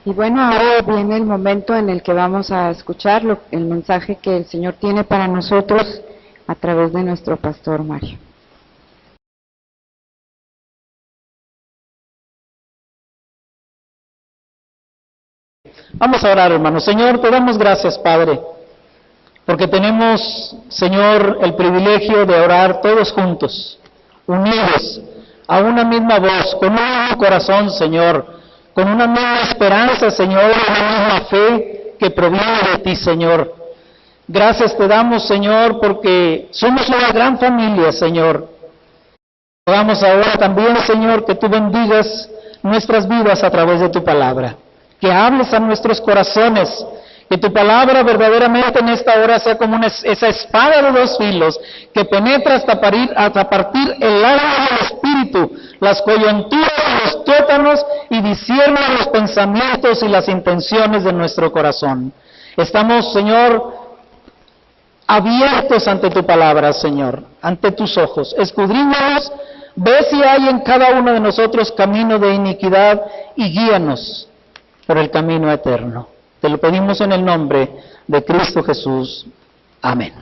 Y bueno, ahora viene el momento en el que vamos a escuchar el mensaje que el Señor tiene para nosotros a través de nuestro pastor Mario. Vamos a orar, hermanos. Señor, te damos gracias, Padre, porque tenemos, Señor, el privilegio de orar todos juntos, unidos, a una misma voz, con un mismo corazón, Señor, con una misma esperanza, Señor, una misma fe que proviene de ti, Señor. Gracias te damos, Señor, porque somos una gran familia, Señor. Rogamos ahora también, Señor, que tú bendigas nuestras vidas a través de tu palabra, que hables a nuestros corazones, que tu palabra verdaderamente en esta hora sea como esa espada de dos filos, que penetra hasta partir el alma del espíritu, las coyunturas y los tuétanos, y discierne los pensamientos y las intenciones de nuestro corazón. Estamos, Señor, abiertos ante tu palabra, Señor, ante tus ojos. Escudriñanos, ve si hay en cada uno de nosotros camino de iniquidad y guíanos por el camino eterno. Te lo pedimos en el nombre de Cristo Jesús. Amén.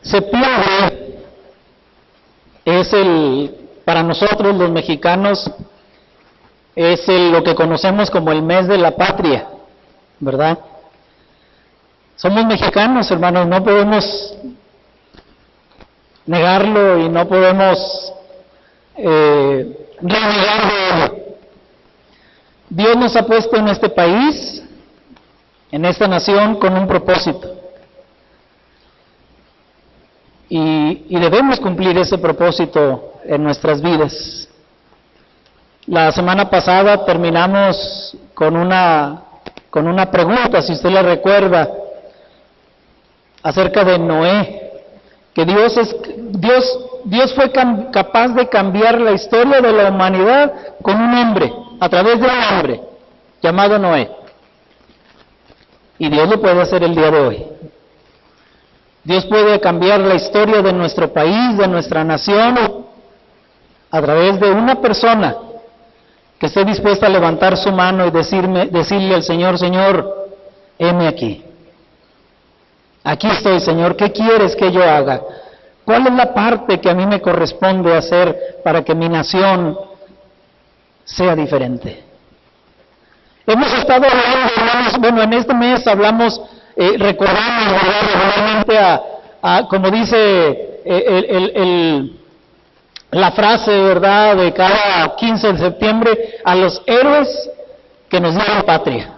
Septiembre es para nosotros los mexicanos, es lo que conocemos como el mes de la patria, ¿verdad? Somos mexicanos, hermanos, no podemos negarlo y no podemos renegar de ello. Dios nos ha puesto en este país, en esta nación, con un propósito. Y debemos cumplir ese propósito en nuestras vidas. La semana pasada terminamos con una pregunta, si usted la recuerda, acerca de Noé, que Dios fue capaz de cambiar la historia de la humanidad con un hombre, a través de un hombre llamado Noé. Y Dios lo puede hacer el día de hoy. Dios puede cambiar la historia de nuestro país, de nuestra nación, a través de una persona que esté dispuesta a levantar su mano y decirle al Señor: Señor, heme aquí. Aquí estoy, Señor, ¿qué quieres que yo haga? ¿Cuál es la parte que a mí me corresponde hacer para que mi nación sea diferente? Hemos estado hablando, hermanos, bueno, en este mes hablamos, recordamos regularmente como dice la frase, ¿verdad?, de cada 15 de septiembre, a los héroes que nos dieron patria.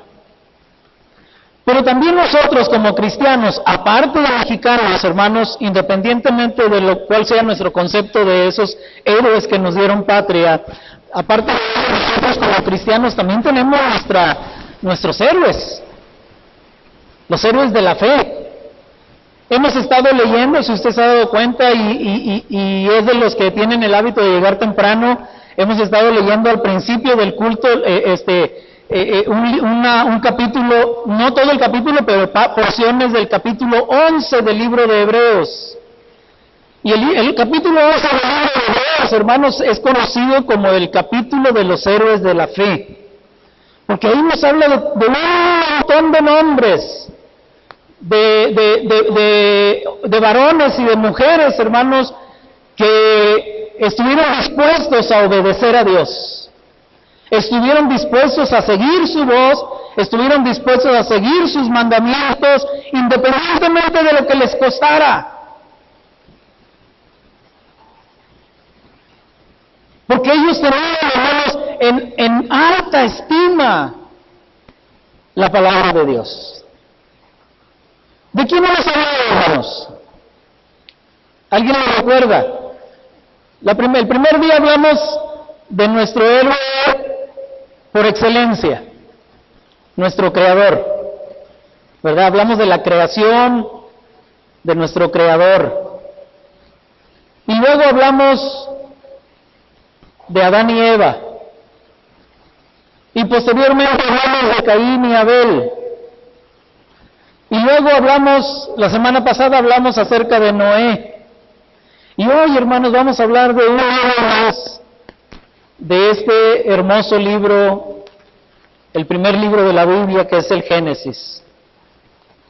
Pero también nosotros como cristianos, aparte de mexicanos, hermanos, independientemente de lo cual sea nuestro concepto de esos héroes que nos dieron patria, aparte de eso, nosotros como cristianos también tenemos nuestros héroes, los héroes de la fe. Hemos estado leyendo, si usted se ha dado cuenta, y es de los que tienen el hábito de llegar temprano, hemos estado leyendo al principio del culto un capítulo, no todo el capítulo, pero porciones del capítulo 11 del libro de Hebreos. Y el capítulo 11 del libro de Hebreos, hermanos, es conocido como el capítulo de los héroes de la fe, porque ahí nos habla de un montón de nombres, de varones y de mujeres, hermanos, que estuvieron dispuestos a obedecer a Dios. Estuvieron dispuestos a seguir su voz, estuvieron dispuestos a seguir sus mandamientos, independientemente de lo que les costara. Porque ellos tenían, hermanos, en alta estima la palabra de Dios. ¿De quién hemos hablado, hermanos? ¿Alguien lo recuerda? El primer día hablamos de nuestro héroe por excelencia, nuestro Creador, ¿verdad? Hablamos de la creación de nuestro Creador. Y luego hablamos de Adán y Eva. Y posteriormente hablamos de Caín y Abel. Y luego la semana pasada hablamos acerca de Noé. Y hoy, hermanos, vamos a hablar de un libro más, de este hermoso libro el primer libro de la Biblia, que es el Génesis.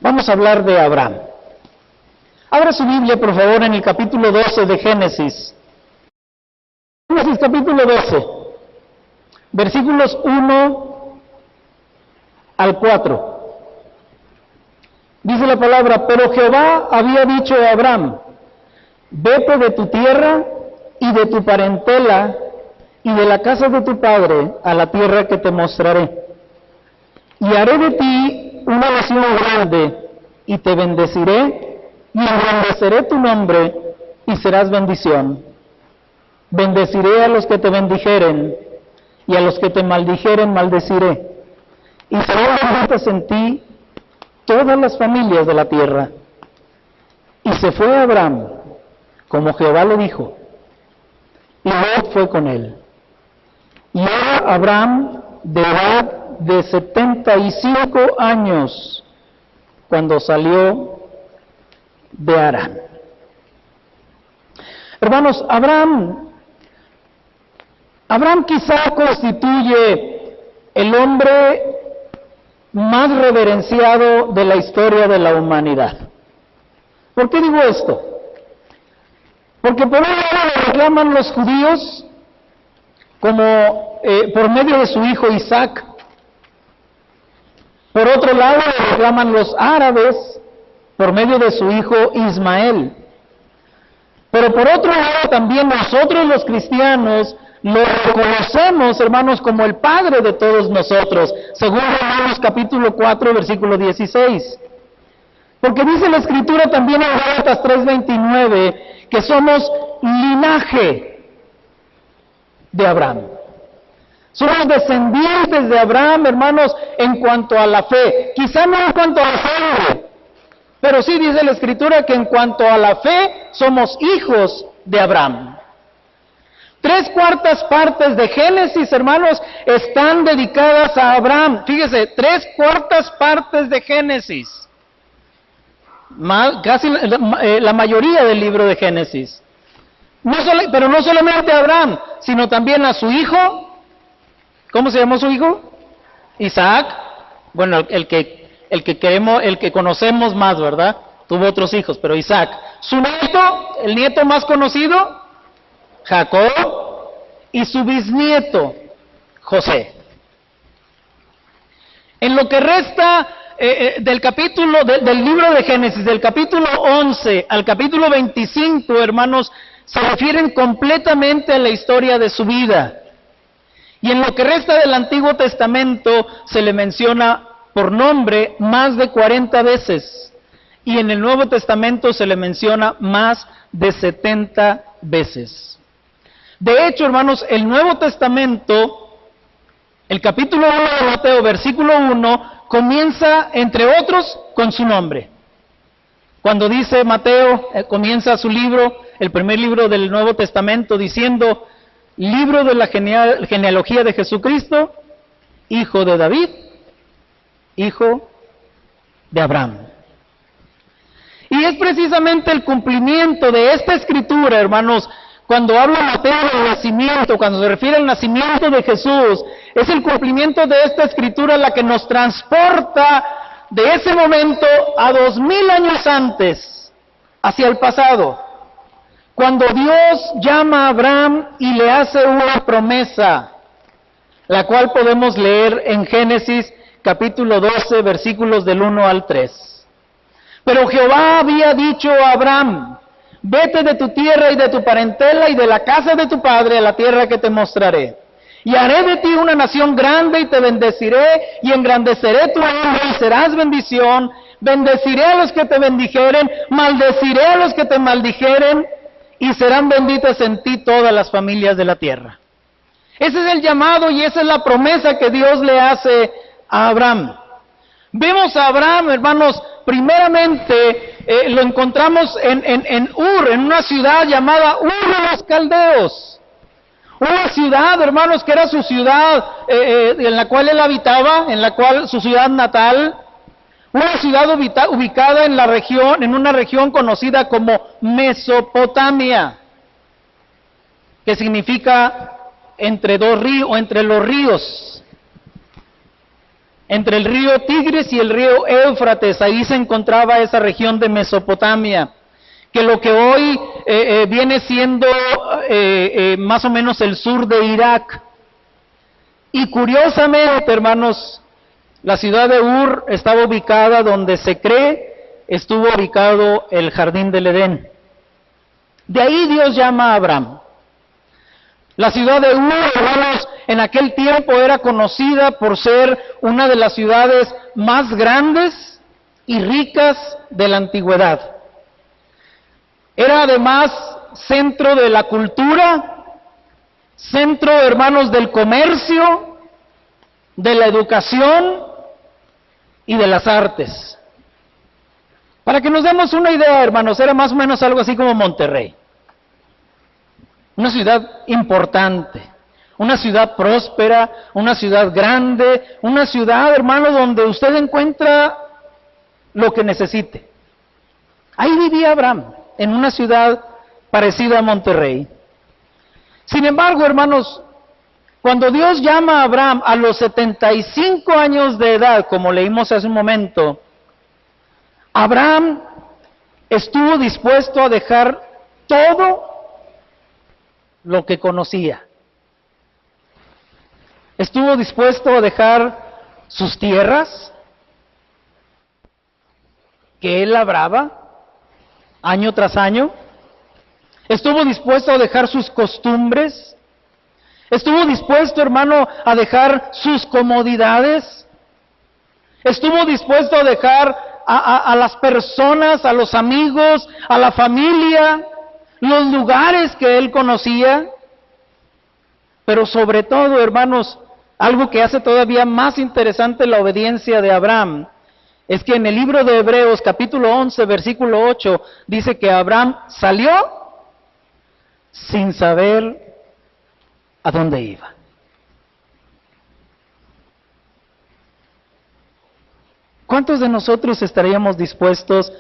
Vamos a hablar de Abraham. Abra su Biblia, por favor, en el capítulo 12 de Génesis. Génesis capítulo 12, versículos 1 al 4. Dice la palabra: pero Jehová había dicho a Abraham: vete de tu tierra y de tu parentela y de la casa de tu padre a la tierra que te mostraré. Y haré de ti una nación grande, y te bendeciré, y engrandeceré tu nombre, y serás bendición. Bendeciré a los que te bendijeren, y a los que te maldijeren maldeciré. Y serán benditas en ti todas las familias de la tierra. Y se fue Abraham, como Jehová le dijo, y Lot fue con él. Y era Abraham de edad de 75 años cuando salió de Harán. Hermanos, Abraham quizá constituye el hombre más reverenciado de la historia de la humanidad. ¿Por qué digo esto? Porque por un lado le reclaman los judíos como por medio de su hijo Isaac. Por otro lado le reclaman los árabes por medio de su hijo Ismael. Pero por otro lado también nosotros los cristianos lo reconocemos, hermanos, como el padre de todos nosotros, según Romanos capítulo 4, versículo 16. Porque dice la Escritura también en Gálatas 3:29 que somos linaje de Abraham. Somos descendientes de Abraham, hermanos, en cuanto a la fe. Quizá no en cuanto a la sangre, pero sí dice la Escritura que en cuanto a la fe somos hijos de Abraham. 3/4 partes de Génesis, hermanos, están dedicadas a Abraham. Fíjese, 3/4 partes de Génesis. Casi la mayoría del libro de Génesis. Pero no solamente a Abraham, sino también a su hijo. ¿Cómo se llamó su hijo? Isaac. Bueno, el que conocemos más, ¿verdad? Tuvo otros hijos, pero Isaac. Su nieto, el nieto más conocido, Jacob, y su bisnieto, José. En lo que resta del capítulo, del libro de Génesis, del capítulo 11 al capítulo 25, hermanos, se refieren completamente a la historia de su vida. Y en lo que resta del Antiguo Testamento se le menciona por nombre más de 40 veces. Y en el Nuevo Testamento se le menciona más de 70 veces. De hecho, hermanos, el Nuevo Testamento, el capítulo 1 de Mateo, versículo 1, comienza, entre otros, con su nombre. Cuando dice Mateo, comienza su libro, el primer libro del Nuevo Testamento, diciendo: libro de la genealogía de Jesucristo, hijo de David, hijo de Abraham. Y es precisamente el cumplimiento de esta escritura, hermanos, cuando habla Mateo del nacimiento, cuando se refiere al nacimiento de Jesús, es el cumplimiento de esta escritura la que nos transporta de ese momento a 2000 años antes, hacia el pasado, cuando Dios llama a Abraham y le hace una promesa, la cual podemos leer en Génesis capítulo 12, versículos del 1 al 3. Pero Jehová había dicho a Abraham: vete de tu tierra y de tu parentela y de la casa de tu padre a la tierra que te mostraré. Y haré de ti una nación grande y te bendeciré y engrandeceré tu nombre y serás bendición. Bendeciré a los que te bendijeren, maldeciré a los que te maldijeren, y serán benditas en ti todas las familias de la tierra. Ese es el llamado y esa es la promesa que Dios le hace a Abraham. Vemos a Abraham, hermanos, primeramente lo encontramos en Ur, en una ciudad llamada Ur de los Caldeos. Una ciudad, hermanos, que era su ciudad en la cual él habitaba, su ciudad natal. Una ciudad ubicada en una región conocida como Mesopotamia, que significa entre dos ríos, o entre los ríos. entre el río Tigris y el río Éufrates. Ahí se encontraba esa región de Mesopotamia, que lo que hoy viene siendo más o menos el sur de Irak. Y curiosamente, hermanos, la ciudad de Ur estaba ubicada donde se cree estuvo ubicado el jardín del Edén. De ahí Dios llama a Abraham. La ciudad de Ur, hermanos, en aquel tiempo era conocida por ser una de las ciudades más grandes y ricas de la antigüedad. Era además centro de la cultura, centro, hermanos, del comercio, de la educación y de las artes. Para que nos demos una idea, hermanos, era más o menos algo así como Monterrey. Una ciudad importante, una ciudad próspera, una ciudad grande, una ciudad, hermano, donde usted encuentra lo que necesite. Ahí vivía Abraham, en una ciudad parecida a Monterrey. Sin embargo, hermanos, cuando Dios llama a Abraham a los 75 años de edad, como leímos hace un momento, Abraham estuvo dispuesto a dejar todo lo que conocía. Estuvo dispuesto a dejar sus tierras, que él labraba año tras año. Estuvo dispuesto a dejar sus costumbres. Estuvo dispuesto, hermano, a dejar sus comodidades. Estuvo dispuesto a dejar a las personas, a los amigos, a la familia, los lugares que él conocía. Pero sobre todo, hermanos, algo que hace todavía más interesante la obediencia de Abraham, es que en el libro de Hebreos, capítulo 11, versículo 8, dice que Abraham salió sin saber a dónde iba. ¿Cuántos de nosotros estaríamos dispuestos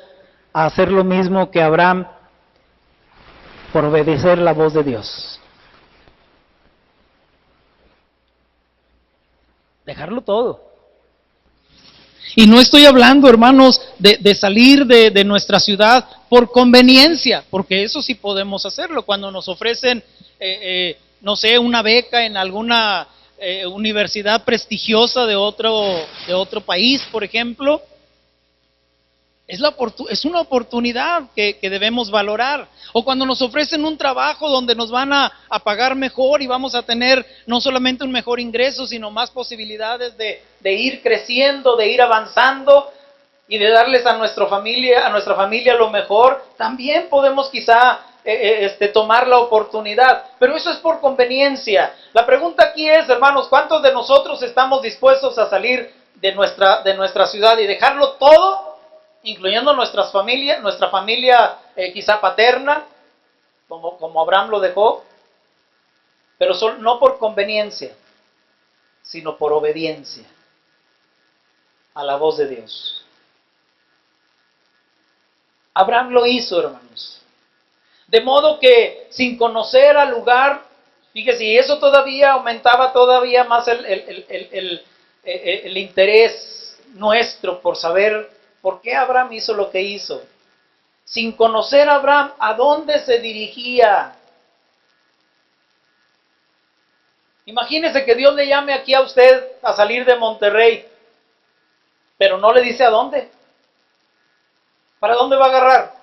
a hacer lo mismo que Abraham por obedecer la voz de Dios? Dejarlo todo. Y no estoy hablando, hermanos, de salir de nuestra ciudad por conveniencia, porque eso sí podemos hacerlo. Cuando nos ofrecen, no sé, una beca en alguna universidad prestigiosa de otro país, por ejemplo, es una oportunidad que debemos valorar. O cuando nos ofrecen un trabajo donde nos van a pagar mejor y vamos a tener no solamente un mejor ingreso, sino más posibilidades de ir creciendo, de ir avanzando y de darles a nuestra familia lo mejor, también podemos quizá tomar la oportunidad. Pero eso es por conveniencia. La pregunta aquí es, hermanos, ¿cuántos de nosotros estamos dispuestos a salir de nuestra ciudad y dejarlo todo? Incluyendo nuestra familia quizá paterna, como Abraham lo dejó, pero no por conveniencia, sino por obediencia a la voz de Dios. Abraham lo hizo, hermanos. De modo que sin conocer al lugar, fíjese, y eso todavía aumentaba todavía más el interés nuestro por saber ¿por qué Abraham hizo lo que hizo? Sin conocer a Abraham, ¿a dónde se dirigía? Imagínese que Dios le llame aquí a usted a salir de Monterrey, pero no le dice a dónde. ¿Para dónde va a agarrar?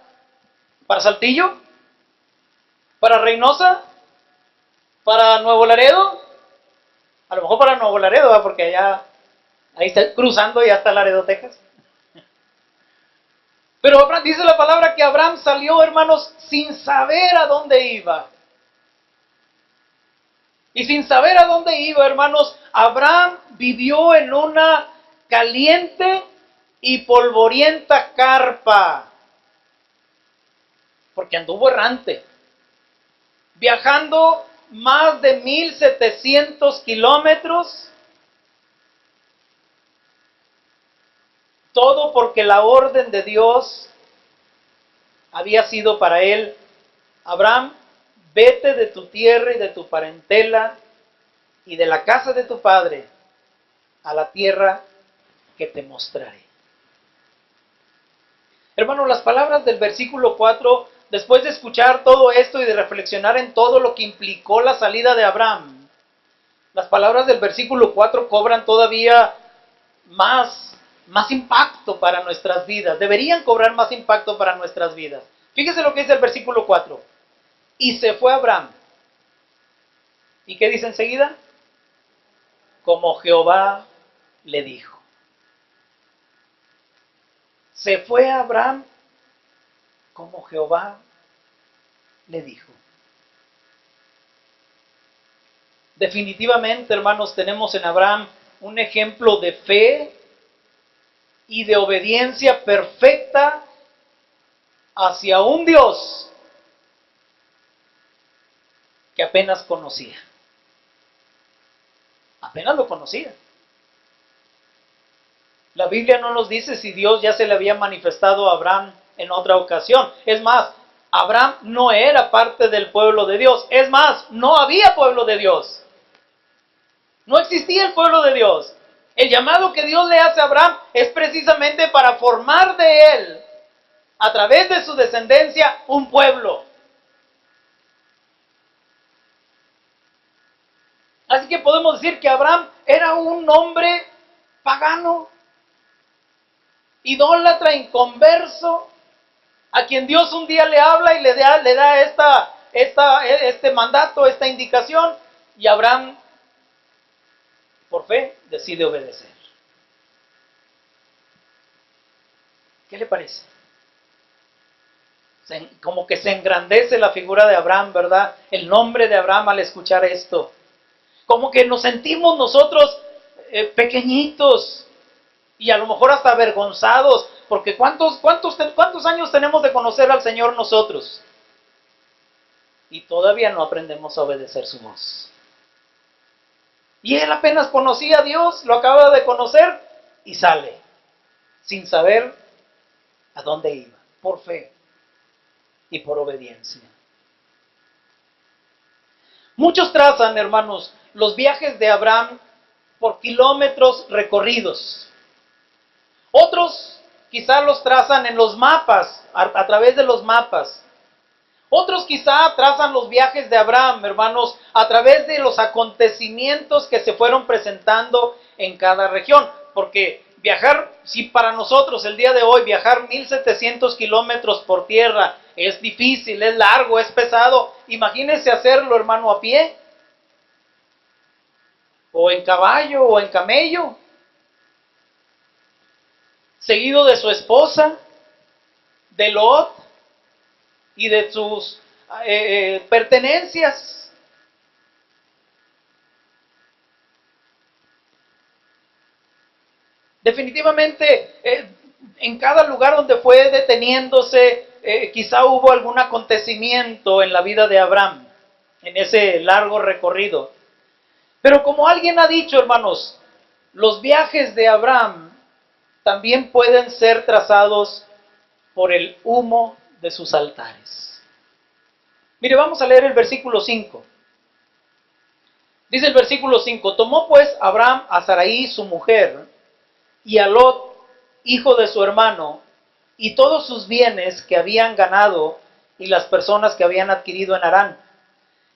¿Para Saltillo? ¿Para Reynosa? ¿Para Nuevo Laredo? A lo mejor para Nuevo Laredo, ¿verdad? Porque allá, ahí está cruzando y ya está Laredo, Texas. Pero dice la palabra que Abraham salió, hermanos, sin saber a dónde iba. Y sin saber a dónde iba, hermanos, Abraham vivió en una caliente y polvorienta carpa. Porque anduvo errante. Viajando más de 1700 kilómetros. Todo porque la orden de Dios había sido para él: Abraham, vete de tu tierra y de tu parentela y de la casa de tu padre a la tierra que te mostraré. Hermano, las palabras del versículo 4, después de escuchar todo esto y de reflexionar en todo lo que implicó la salida de Abraham, las palabras del versículo 4 cobran todavía más impacto para nuestras vidas. Deberían cobrar más impacto para nuestras vidas. Fíjese lo que dice el versículo 4. Y se fue Abraham. ¿Y qué dice enseguida? Como Jehová le dijo. Se fue Abraham como Jehová le dijo. Definitivamente, hermanos, tenemos en Abraham un ejemplo de fe y de obediencia perfecta hacia un Dios que apenas conocía. Apenas lo conocía. La Biblia no nos dice si Dios ya se le había manifestado a Abraham en otra ocasión. Es más, Abraham no era parte del pueblo de Dios. Es más, no había pueblo de Dios. No existía el pueblo de Dios. El llamado que Dios le hace a Abraham es precisamente para formar de él, a través de su descendencia, un pueblo. Así que podemos decir que Abraham era un hombre pagano, idólatra, inconverso, a quien Dios un día le habla y le da este mandato, esta indicación, y Abraham, por fe, decide obedecer. ¿Qué le parece? Como que se engrandece la figura de Abraham, ¿verdad? El nombre de Abraham al escuchar esto. Como que nos sentimos nosotros pequeñitos y a lo mejor hasta avergonzados, porque ¿cuántos años tenemos de conocer al Señor nosotros? Y todavía no aprendemos a obedecer su voz. Y él apenas conocía a Dios, lo acaba de conocer y sale, sin saber a dónde iba, por fe y por obediencia. Muchos trazan, hermanos, los viajes de Abraham por kilómetros recorridos. Otros quizá los trazan en los mapas, a través de los mapas. Otros quizá trazan los viajes de Abraham, hermanos, a través de los acontecimientos que se fueron presentando en cada región. Porque viajar, si para nosotros el día de hoy viajar 1700 kilómetros por tierra es difícil, es largo, es pesado, imagínense hacerlo, hermano, a pie, o en caballo, o en camello, seguido de su esposa, de Lot y de sus pertenencias. Definitivamente, en cada lugar donde fue deteniéndose, quizá hubo algún acontecimiento en la vida de Abraham, en ese largo recorrido. Pero como alguien ha dicho, hermanos, los viajes de Abraham también pueden ser trazados por el humo de sus altares. Mire, vamos a leer el versículo 5. Dice el versículo 5, tomó pues Abraham a Sarai su mujer, y a Lot, hijo de su hermano, y todos sus bienes que habían ganado, y las personas que habían adquirido en Harán,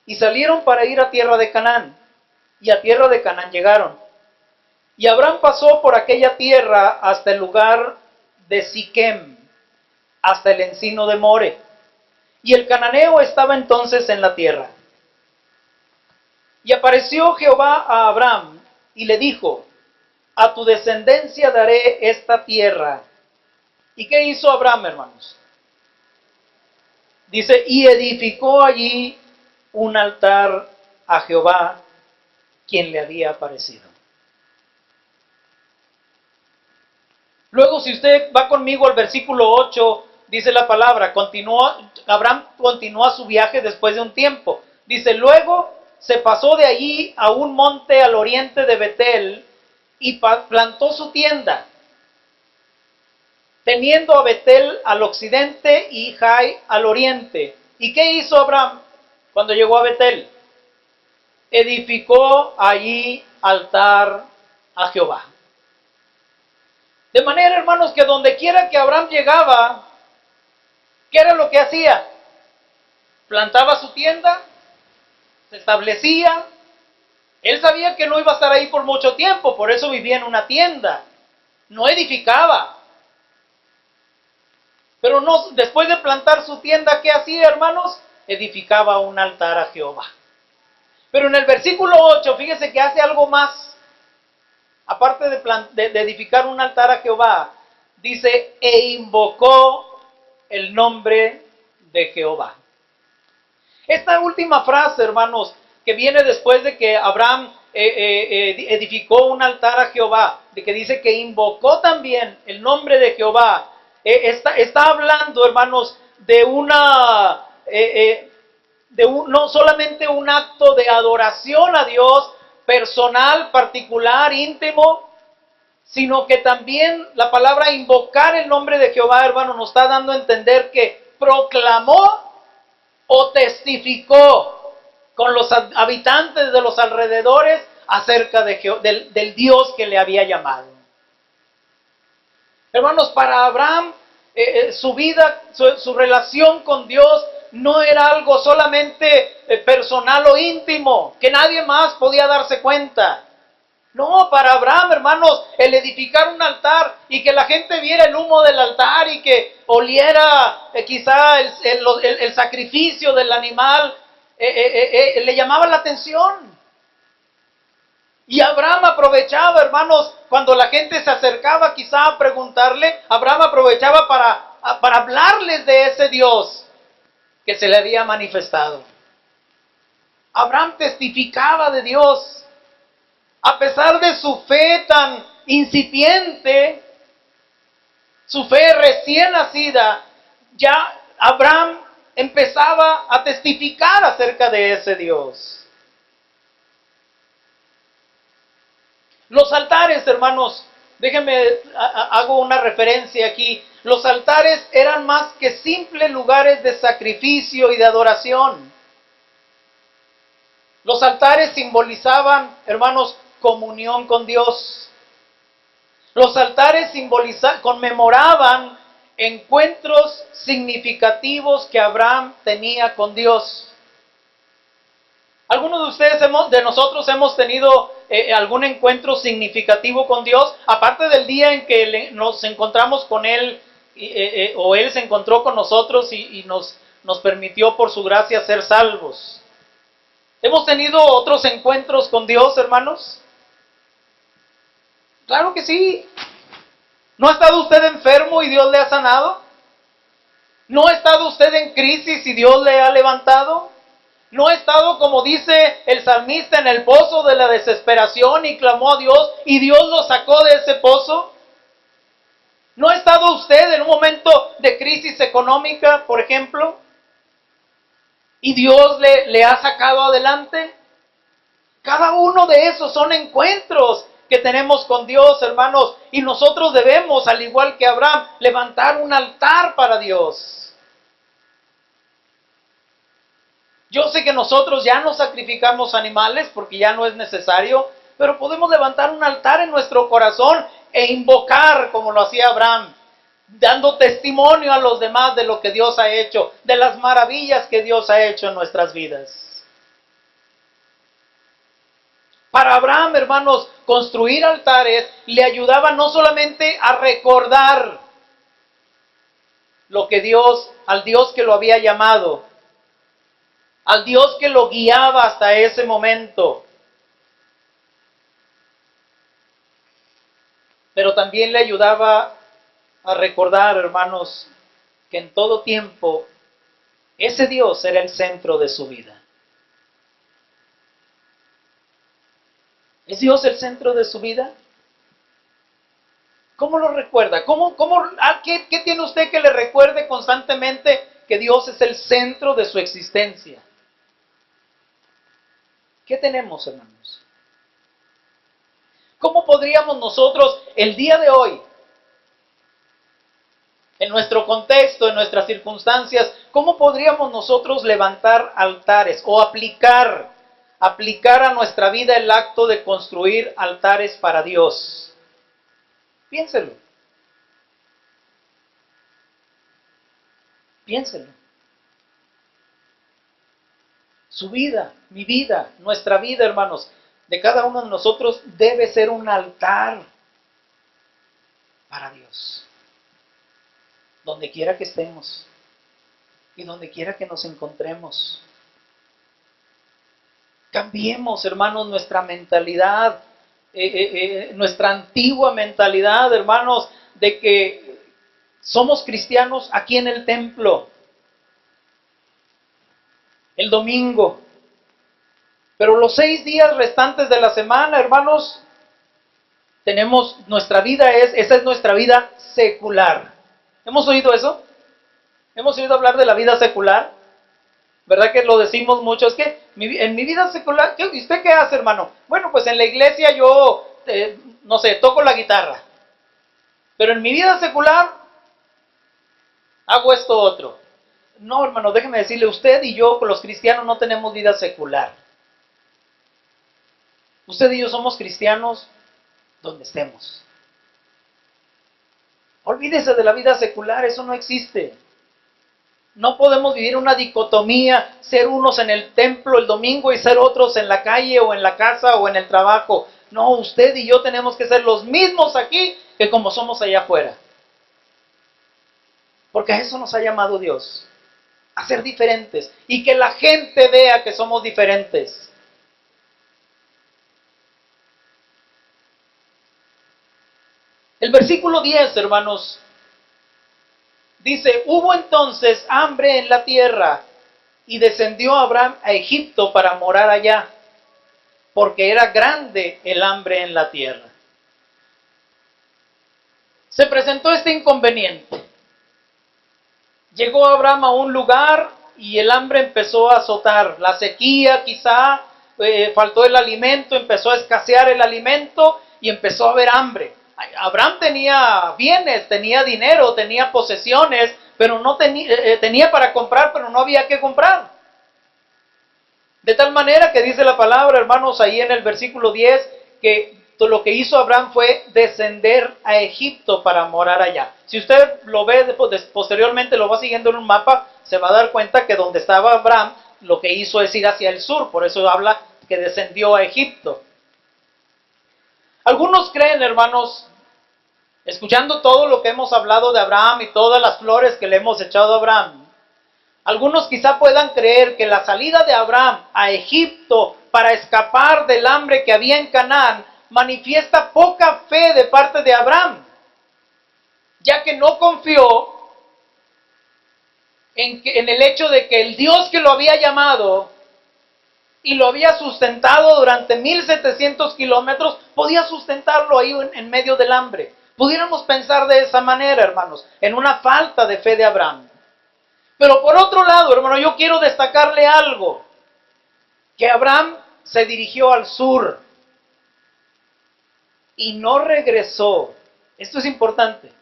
y salieron para ir a tierra de Canaán, y a tierra de Canaán llegaron. Y Abraham pasó por aquella tierra hasta el lugar de Siquem, hasta el encino de More. Y el cananeo estaba entonces en la tierra. Y apareció Jehová a Abraham y le dijo, a tu descendencia daré esta tierra. ¿Y qué hizo Abraham, hermanos? Dice, y edificó allí un altar a Jehová, quien le había aparecido. Luego, si usted va conmigo al versículo 8, dice la palabra, Abraham continúa su viaje después de un tiempo. Dice, luego se pasó de allí a un monte al oriente de Betel y plantó su tienda, teniendo a Betel al occidente y Jai al oriente. ¿Y qué hizo Abraham cuando llegó a Betel? Edificó allí altar a Jehová. De manera, hermanos, que donde quiera que Abraham llegaba, ¿qué era lo que hacía? Plantaba su tienda, se establecía. Él sabía que no iba a estar ahí por mucho tiempo, por eso vivía en una tienda. No edificaba. Pero no, después de plantar su tienda, ¿qué hacía, hermanos? Edificaba un altar a Jehová. Pero en el versículo 8, fíjese que hace algo más. Aparte de edificar un altar a Jehová, dice, e invocó el nombre de Jehová. Esta última frase, hermanos, que viene después de que Abraham edificó un altar a Jehová, de que dice que invocó también el nombre de Jehová, está hablando, hermanos, de no solamente un acto de adoración a Dios, personal, particular, íntimo, sino que también la palabra invocar el nombre de Jehová, hermano, nos está dando a entender que proclamó o testificó con los habitantes de los alrededores acerca del Dios que le había llamado. Hermanos, para Abraham, su vida, su relación con Dios no era algo solamente personal o íntimo, que nadie más podía darse cuenta. No, para Abraham, hermanos, el edificar un altar y que la gente viera el humo del altar y que oliera quizá el sacrificio del animal, le llamaba la atención. Y Abraham aprovechaba, hermanos, cuando la gente se acercaba quizá a preguntarle, Abraham aprovechaba para hablarles de ese Dios que se le había manifestado. Abraham testificaba de Dios. A pesar de su fe tan incipiente, su fe recién nacida, ya Abraham empezaba a testificar acerca de ese Dios. Los altares, hermanos, déjenme, hago una referencia aquí. Los altares eran más que simples lugares de sacrificio y de adoración. Los altares simbolizaban, hermanos, comunión con Dios. Los altares conmemoraban encuentros significativos que Abraham tenía con Dios. ¿Algunos de ustedes, de nosotros, hemos tenido algún encuentro significativo con Dios? Aparte del día en que nos encontramos con Él, o Él se encontró con nosotros y nos permitió por su gracia ser salvos. ¿Hemos tenido otros encuentros con Dios, hermanos? Claro que sí. ¿No ha estado usted enfermo y Dios le ha sanado? ¿No ha estado usted en crisis y Dios le ha levantado? ¿No ha estado, como dice el salmista, en el pozo de la desesperación y clamó a Dios y Dios lo sacó de ese pozo? ¿No ha estado usted en un momento de crisis económica, por ejemplo, y Dios le ha sacado adelante? Cada uno de esos son encuentros que tenemos con Dios, hermanos, y nosotros debemos, al igual que Abraham, levantar un altar para Dios. Yo sé que nosotros ya no sacrificamos animales porque ya no es necesario, pero podemos levantar un altar en nuestro corazón e invocar como lo hacía Abraham, dando testimonio a los demás de lo que Dios ha hecho, de las maravillas que Dios ha hecho en nuestras vidas. Para Abraham, hermanos, construir altares le ayudaba no solamente a recordar lo que al Dios que lo había llamado, al Dios que lo guiaba hasta ese momento, pero también le ayudaba a recordar, hermanos, que en todo tiempo ese Dios era el centro de su vida. ¿Es Dios el centro de su vida? ¿Cómo lo recuerda? ¿Qué tiene usted que le recuerde constantemente que Dios es el centro de su existencia? ¿Qué tenemos, hermanos? ¿Cómo podríamos nosotros, el día de hoy, en nuestro contexto, en nuestras circunstancias, cómo podríamos nosotros levantar altares o aplicar a nuestra vida el acto de construir altares para Dios? Piénselo. Piénsenlo. Su vida, mi vida, nuestra vida, hermanos, de cada uno de nosotros debe ser un altar para Dios. Donde quiera que estemos y donde quiera que nos encontremos. Cambiemos, hermanos, nuestra mentalidad, nuestra antigua mentalidad, hermanos, de que somos cristianos aquí en el templo, el domingo, pero los 6 días restantes de la semana, hermanos, tenemos, nuestra vida esa es nuestra vida secular. ¿Hemos oído eso? ¿Hemos oído hablar de la vida secular? ¿Verdad que lo decimos mucho? Es que en mi vida secular, ¿y usted qué hace, hermano? Bueno, pues en la iglesia yo, no sé, toco la guitarra. Pero en mi vida secular hago esto otro. No, hermano, déjeme decirle, usted y yo, los cristianos, no tenemos vida secular. Usted y yo somos cristianos donde estemos. Olvídese de la vida secular, eso no existe. No podemos vivir una dicotomía, ser unos en el templo el domingo y ser otros en la calle o en la casa o en el trabajo. No, usted y yo tenemos que ser los mismos aquí que como somos allá afuera. Porque a eso nos ha llamado Dios, a ser diferentes y que la gente vea que somos diferentes. El versículo 10, hermanos, dice, hubo entonces hambre en la tierra y descendió Abraham a Egipto para morar allá, porque era grande el hambre en la tierra. Se presentó este inconveniente. Llegó Abraham a un lugar y el hambre empezó a azotar. La sequía quizá, faltó el alimento, empezó a escasear el alimento y empezó a haber hambre. Abraham tenía bienes, tenía dinero, tenía posesiones, pero no tenía para comprar, pero no había que comprar. De tal manera que dice la palabra, hermanos, ahí en el versículo 10, que lo que hizo Abraham fue descender a Egipto para morar allá. Si usted lo ve posteriormente, lo va siguiendo en un mapa, se va a dar cuenta que donde estaba Abraham, lo que hizo es ir hacia el sur, por eso habla que descendió a Egipto. Algunos creen, hermanos, escuchando todo lo que hemos hablado de Abraham y todas las flores que le hemos echado a Abraham, algunos quizá puedan creer que la salida de Abraham a Egipto para escapar del hambre que había en Canaán manifiesta poca fe de parte de Abraham, ya que no confió en el hecho de que el Dios que lo había llamado y lo había sustentado durante 1700 kilómetros, podía sustentarlo ahí en medio del hambre. Pudiéramos pensar de esa manera, hermanos, en una falta de fe de Abraham. Pero por otro lado, hermano, yo quiero destacarle algo, que Abraham se dirigió al sur y no regresó. Esto es importante.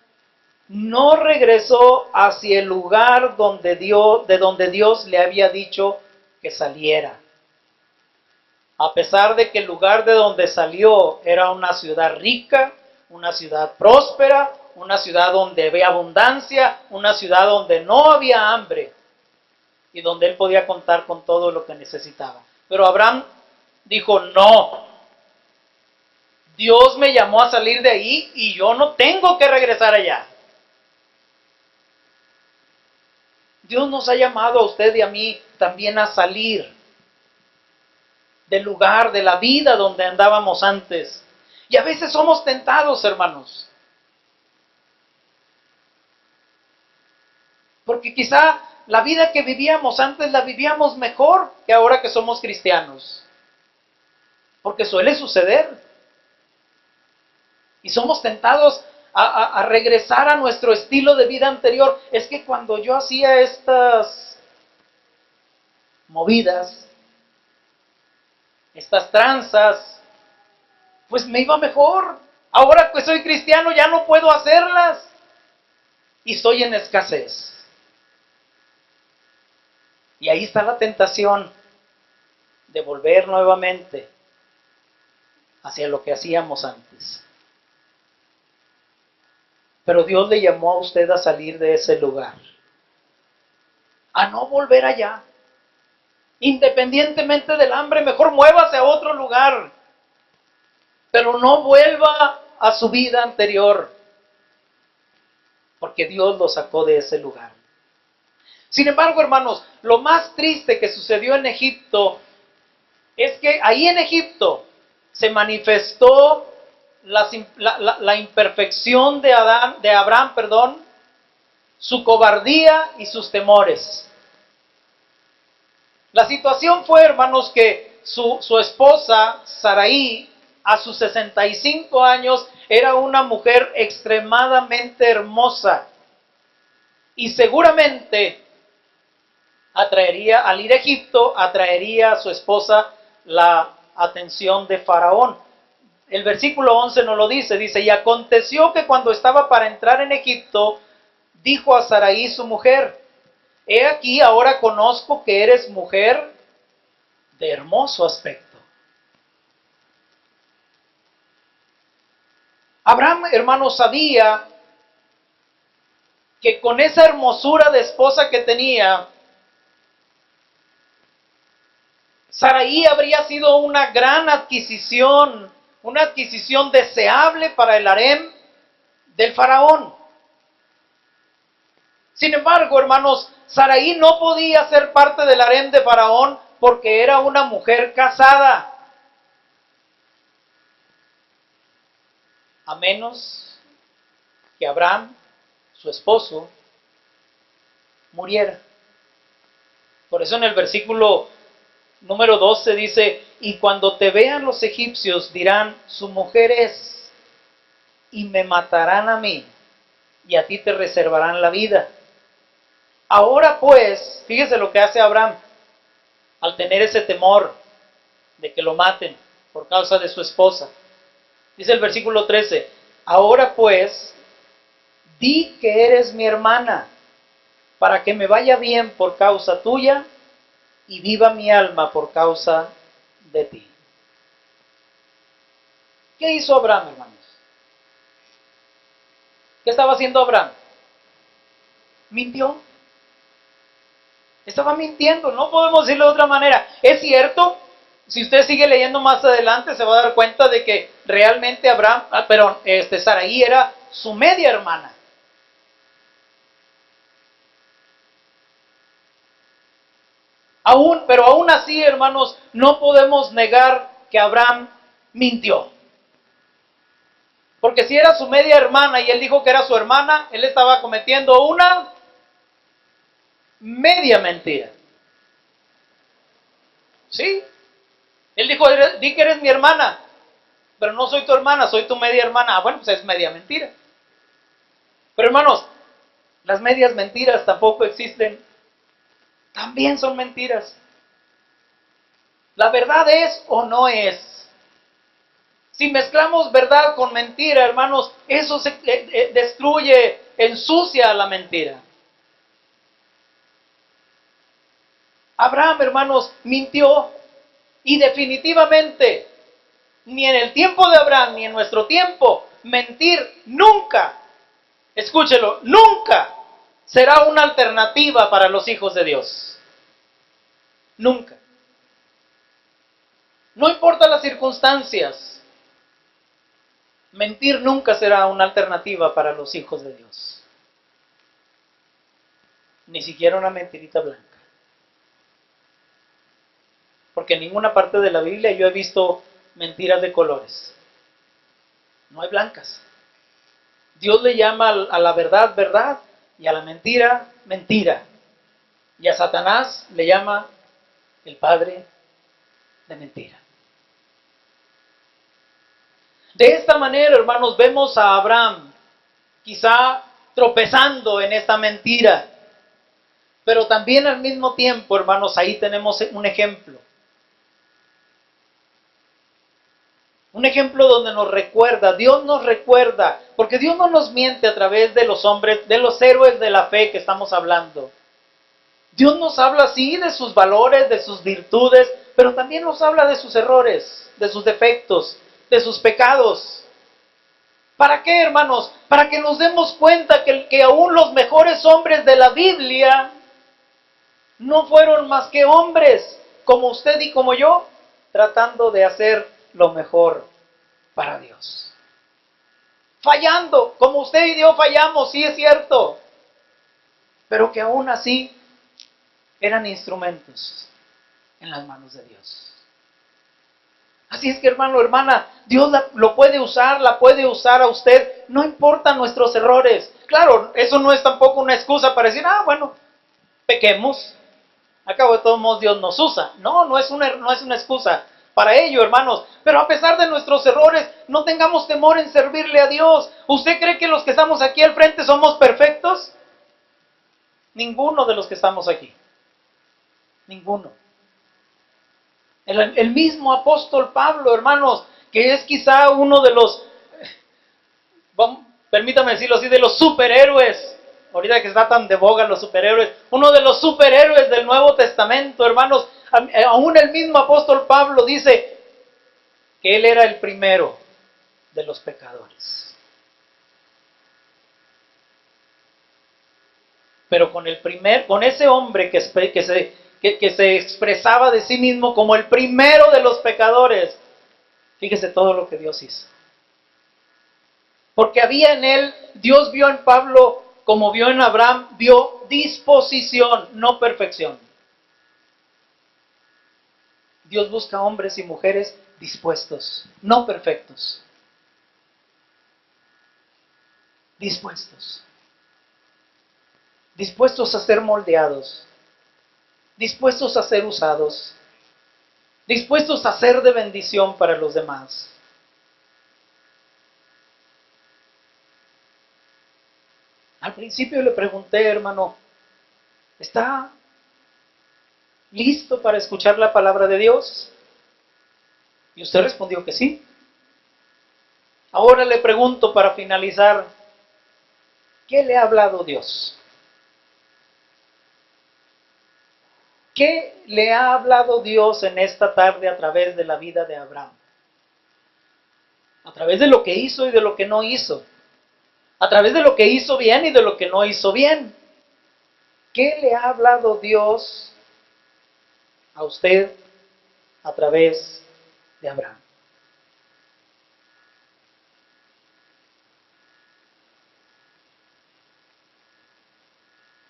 No regresó hacia el lugar de donde Dios le había dicho que saliera. A pesar de que el lugar de donde salió era una ciudad rica, una ciudad próspera, una ciudad donde había abundancia, una ciudad donde no había hambre y donde él podía contar con todo lo que necesitaba. Pero Abraham dijo, no, Dios me llamó a salir de ahí y yo no tengo que regresar allá. Dios nos ha llamado a usted y a mí también a salir del lugar, de la vida donde andábamos antes. Y a veces somos tentados, hermanos. Porque quizá la vida que vivíamos antes la vivíamos mejor que ahora que somos cristianos. Porque suele suceder. Y somos tentados a regresar a nuestro estilo de vida anterior. Es que cuando yo hacía estas movidas, estas tranzas, pues me iba mejor. Ahora que soy cristiano ya no puedo hacerlas. Y estoy en escasez. Y ahí está la tentación de volver nuevamente hacia lo que hacíamos antes. Pero Dios le llamó a usted a salir de ese lugar. a no volver allá. Independientemente del hambre, mejor muévase a otro lugar, pero no vuelva a su vida anterior, porque Dios lo sacó de ese lugar. Sin embargo, hermanos, lo más triste que sucedió en Egipto es que ahí en Egipto se manifestó la imperfección de Abraham, su cobardía y sus temores. La situación fue, hermanos, que su esposa, Sarai, a sus 65 años, era una mujer extremadamente hermosa. Y seguramente al ir a Egipto, atraería a su esposa la atención de Faraón. El versículo 11 nos lo dice, y aconteció que cuando estaba para entrar en Egipto, dijo a Sarai su mujer, he aquí ahora conozco que eres mujer de hermoso aspecto. Abraham, hermano, sabía que con esa hermosura de esposa que tenía, Sarai habría sido una gran adquisición, una adquisición deseable para el harem del faraón. Sin embargo, hermanos, Sarai no podía ser parte del harem de Faraón porque era una mujer casada. A menos que Abraham, su esposo, muriera. Por eso en el versículo número 12 dice, y cuando te vean los egipcios dirán, su mujer es, y me matarán a mí, y a ti te reservarán la vida. Ahora pues, fíjese lo que hace Abraham, al tener ese temor de que lo maten por causa de su esposa. Dice el versículo 13, ahora pues, di que eres mi hermana, para que me vaya bien por causa tuya, y viva mi alma por causa de ti. ¿Qué hizo Abraham, hermanos? ¿Qué estaba haciendo Abraham? Mintió. Estaba mintiendo, no podemos decirlo de otra manera. Es cierto, si usted sigue leyendo más adelante, se va a dar cuenta de que realmente Sarai era su media hermana. Pero aún así, hermanos, no podemos negar que Abraham mintió. Porque si era su media hermana y él dijo que era su hermana, él estaba cometiendo una media mentira. ¿Sí? Él dijo, di que eres mi hermana, pero no soy tu hermana, soy tu media hermana. Ah, bueno, pues es media mentira. Pero hermanos, las medias mentiras tampoco existen. También son mentiras. La verdad es o no es. Si mezclamos verdad con mentira, hermanos, eso se destruye, ensucia la mentira. Abraham, hermanos, mintió y definitivamente, ni en el tiempo de Abraham, ni en nuestro tiempo, mentir nunca, escúchelo, nunca será una alternativa para los hijos de Dios. Nunca. No importa las circunstancias, mentir nunca será una alternativa para los hijos de Dios. Ni siquiera una mentirita blanca. Porque en ninguna parte de la Biblia yo he visto mentiras de colores. No hay blancas. Dios le llama a la verdad, verdad, y a la mentira, mentira. Y a Satanás le llama el padre de mentira. De esta manera, hermanos, vemos a Abraham quizá tropezando en esta mentira. Pero también al mismo tiempo, hermanos, ahí tenemos un ejemplo. Un ejemplo donde nos recuerda, Dios nos recuerda, porque Dios no nos miente a través de los hombres, de los héroes de la fe que estamos hablando. Dios nos habla así de sus valores, de sus virtudes, pero también nos habla de sus errores, de sus defectos, de sus pecados. ¿Para qué, hermanos? Para que nos demos cuenta que aún los mejores hombres de la Biblia No fueron más que hombres, como usted y como yo, tratando de hacer lo mejor para Dios. Fallando, como usted y yo fallamos, sí es cierto, pero que aún así eran instrumentos en las manos de Dios. Así es que, hermano, hermana, Dios lo puede usar, la puede usar a usted, no importa nuestros errores. Claro, eso no es tampoco una excusa para decir, bueno, pequemos. A cabo de todos modos Dios nos usa. No es una excusa para ello, hermanos. Pero a pesar de nuestros errores, no tengamos temor en servirle a Dios. ¿Usted cree que los que estamos aquí al frente somos perfectos? Ninguno de los que estamos aquí. Ninguno. El mismo apóstol Pablo, hermanos, que es quizá uno de los, permítame decirlo así, de los superhéroes. Ahorita que está tan de boga los superhéroes, uno de los superhéroes del Nuevo Testamento, hermanos, aún el mismo apóstol Pablo dice que él era el primero de los pecadores. Pero con ese hombre que se expresaba de sí mismo como el primero de los pecadores, fíjese todo lo que Dios hizo. Porque había en él, Dios vio en Pablo, como vio en Abraham, vio disposición, no perfección. Dios busca hombres y mujeres dispuestos, no perfectos. Dispuestos. Dispuestos a ser moldeados. Dispuestos a ser usados. Dispuestos a ser de bendición para los demás. Al principio le pregunté, hermano, ¿está listo para escuchar la palabra de Dios? Y usted respondió que sí. Ahora le pregunto para finalizar, ¿qué le ha hablado Dios? ¿Qué le ha hablado Dios en esta tarde a través de la vida de Abraham? A través de lo que hizo y de lo que no hizo. A través de lo que hizo bien y de lo que no hizo bien. ¿Qué le ha hablado Dios a usted a través de Abraham?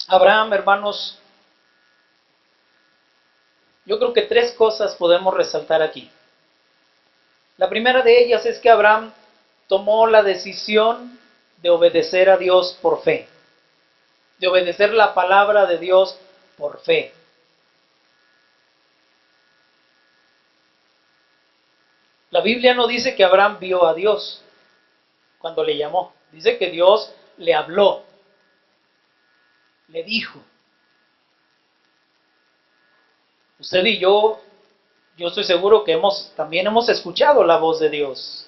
Abraham, hermanos, yo creo que 3 cosas podemos resaltar aquí. La primera de ellas es que Abraham tomó la decisión de obedecer a Dios por fe, de obedecer la palabra de Dios por fe. La Biblia no dice que Abraham vio a Dios cuando le llamó, dice que Dios le habló, le dijo. Usted y yo estoy seguro que también hemos escuchado la voz de Dios.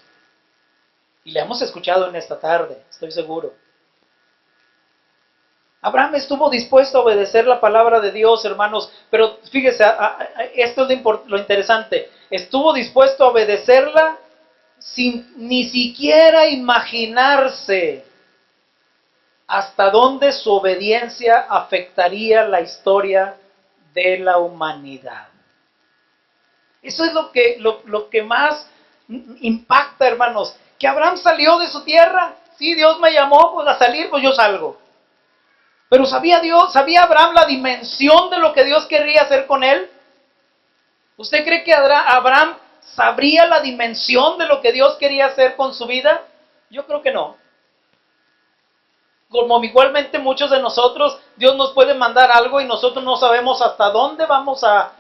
Y la hemos escuchado en esta tarde, estoy seguro. Abraham estuvo dispuesto a obedecer la palabra de Dios, hermanos, pero fíjese, esto es lo interesante. Estuvo dispuesto a obedecerla sin ni siquiera imaginarse hasta dónde su obediencia afectaría la historia de la humanidad. Eso es lo que más impacta, hermanos, que Abraham salió de su tierra. Sí, Dios me llamó pues, a salir, pues yo salgo. Pero ¿sabía Abraham la dimensión de lo que Dios quería hacer con él? ¿Usted cree que Abraham sabría la dimensión de lo que Dios quería hacer con su vida? Yo creo que no. Como igualmente muchos de nosotros, Dios nos puede mandar algo y nosotros no sabemos hasta dónde vamos a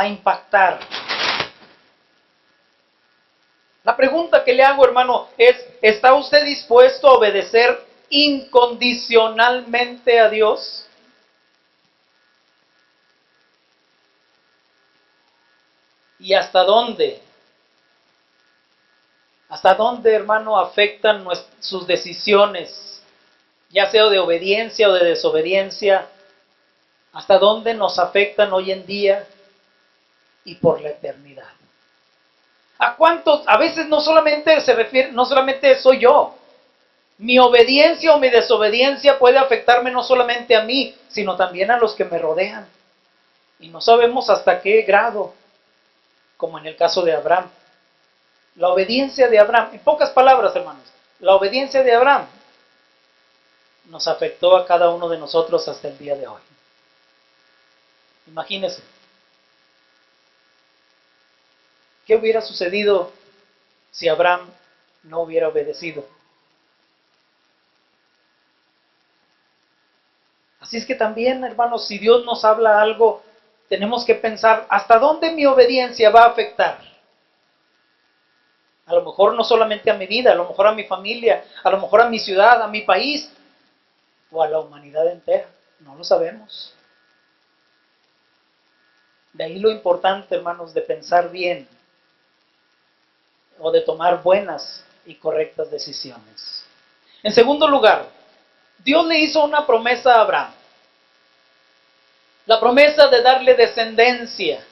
impactar. La pregunta que le hago, hermano, es, ¿está usted dispuesto a obedecer incondicionalmente a Dios? ¿Y hasta dónde? ¿Hasta dónde, hermano, afectan sus decisiones, ya sea de obediencia o de desobediencia? ¿Hasta dónde nos afectan hoy en día y por la eternidad? ¿A cuántos? A veces no solamente soy yo. Mi obediencia o mi desobediencia puede afectarme no solamente a mí, sino también a los que me rodean. Y no sabemos hasta qué grado, como en el caso de Abraham. La obediencia de Abraham, en pocas palabras, hermanos, la obediencia de Abraham nos afectó a cada uno de nosotros hasta el día de hoy. Imagínense. ¿Qué hubiera sucedido si Abraham no hubiera obedecido? Así es que también, hermanos, si Dios nos habla algo, tenemos que pensar, ¿hasta dónde mi obediencia va a afectar? A lo mejor no solamente a mi vida, a lo mejor a mi familia, a lo mejor a mi ciudad, a mi país, o a la humanidad entera. No lo sabemos. De ahí lo importante, hermanos, de pensar bien o de tomar buenas y correctas decisiones. En segundo lugar, Dios le hizo una promesa a Abraham. La promesa de darle descendencia.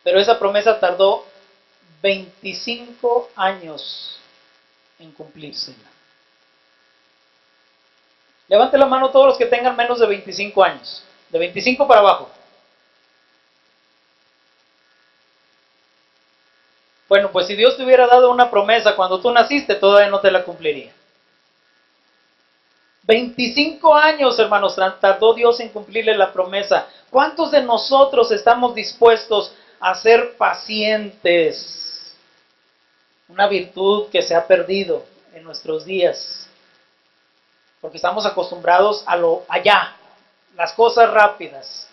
Pero esa promesa tardó 25 años en cumplirse. Levante la mano todos los que tengan menos de 25 años. De 25 para abajo. Bueno, pues si Dios te hubiera dado una promesa cuando tú naciste, todavía no te la cumpliría. 25 años, hermanos, tardó Dios en cumplirle la promesa. ¿Cuántos de nosotros estamos dispuestos a ser pacientes? Una virtud que se ha perdido en nuestros días. Porque estamos acostumbrados a lo allá, las cosas rápidas.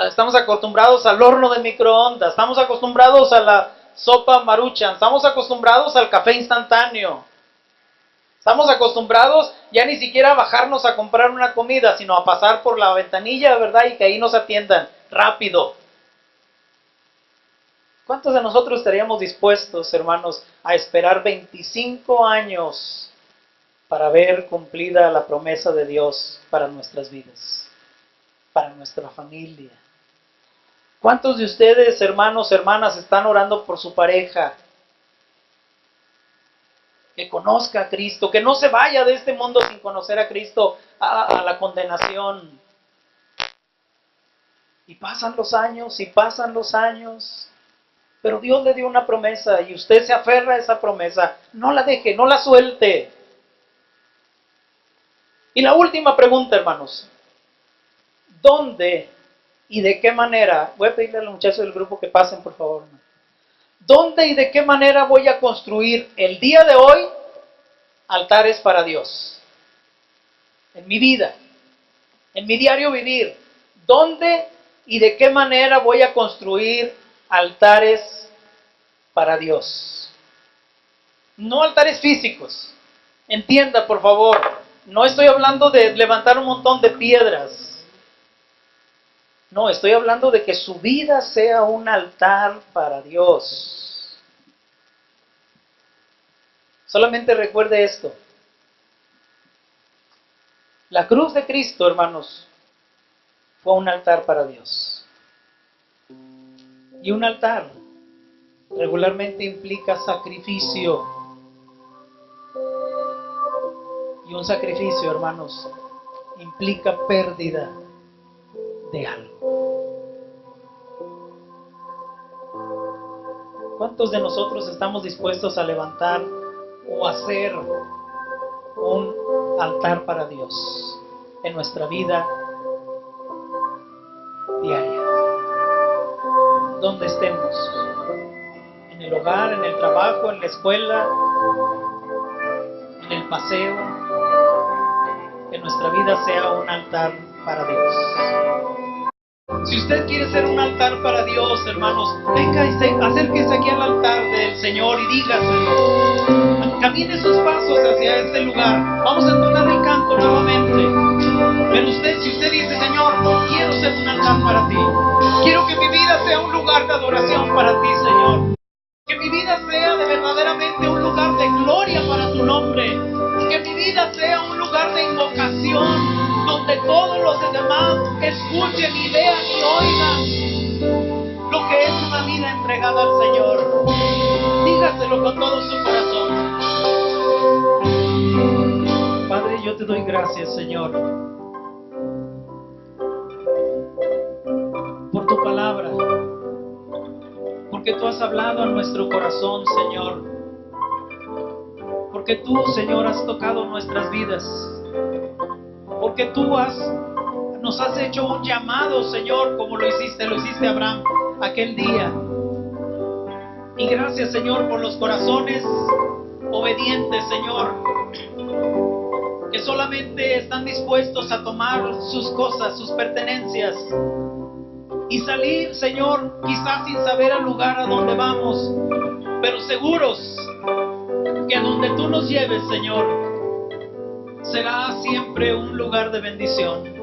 Estamos acostumbrados al horno de microondas, estamos acostumbrados a la sopa Maruchan, estamos acostumbrados al café instantáneo. Estamos acostumbrados ya ni siquiera a bajarnos a comprar una comida, sino a pasar por la ventanilla, ¿verdad? Y que ahí nos atiendan rápido. ¿Cuántos de nosotros estaríamos dispuestos, hermanos, a esperar 25 años para ver cumplida la promesa de Dios para nuestras vidas, para nuestra familia? ¿Cuántos de ustedes, hermanos, hermanas, están orando por su pareja? Que conozca a Cristo, que no se vaya de este mundo sin conocer a Cristo a la condenación. Y pasan los años, y pasan los años, pero Dios le dio una promesa y usted se aferra a esa promesa. No la deje, no la suelte. Y la última pregunta, hermanos. ¿Dónde y de qué manera? Voy a pedirle a los muchachos del grupo que pasen, por favor. ¿Dónde y de qué manera voy a construir el día de hoy altares para Dios? En mi vida, en mi diario vivir. ¿Dónde y de qué manera voy a construir altares para Dios? No altares físicos. Entienda, por favor, no estoy hablando de levantar un montón de piedras. No, estoy hablando de que su vida sea un altar para Dios. Solamente recuerde esto. La cruz de Cristo, hermanos, fue un altar para Dios. Y un altar regularmente implica sacrificio. Y un sacrificio, hermanos, implica pérdida de algo. ¿Cuántos de nosotros estamos dispuestos a levantar o hacer un altar para Dios en nuestra vida diaria? Donde estemos, en el hogar, en el trabajo, en la escuela, en el paseo, que nuestra vida sea un altar para Dios. Si usted quiere ser un altar para Dios, hermanos, venga y acérquese aquí al altar del Señor y dígaselo. Camine sus pasos hacia este lugar. Vamos a entonar el canto nuevamente. Pero si usted dice, Señor, quiero ser un altar para ti. Quiero que mi vida sea un lugar de adoración para ti, Señor. Que mi vida sea verdaderamente un lugar de gloria para tu nombre. Que mi vida sea un lugar de invocación, donde todos los demás escuchen y vean y oigan lo que es una vida entregada al Señor. Dígaselo con todo su corazón. Padre, yo te doy gracias, Señor, porque tú has hablado a nuestro corazón, Señor, porque tú, Señor, has tocado nuestras vidas, porque tú nos has hecho un llamado, Señor, como lo hiciste a Abraham aquel día. Y gracias, Señor, por los corazones obedientes, Señor, que solamente están dispuestos a tomar sus cosas, sus pertenencias, y salir, Señor, quizás sin saber el lugar a donde vamos, pero seguros que a donde tú nos lleves, Señor, será siempre un lugar de bendición.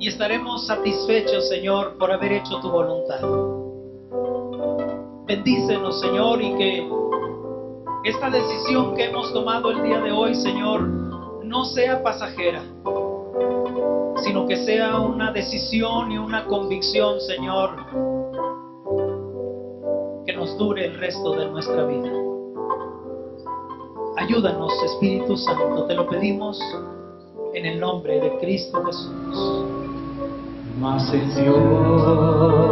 Y estaremos satisfechos, Señor, por haber hecho tu voluntad. Bendícenos, Señor, y que esta decisión que hemos tomado el día de hoy, Señor, no sea pasajera, sino que sea una decisión y una convicción, Señor, que nos dure el resto de nuestra vida. Ayúdanos, Espíritu Santo, te lo pedimos en el nombre de Cristo Jesús. Mas en Dios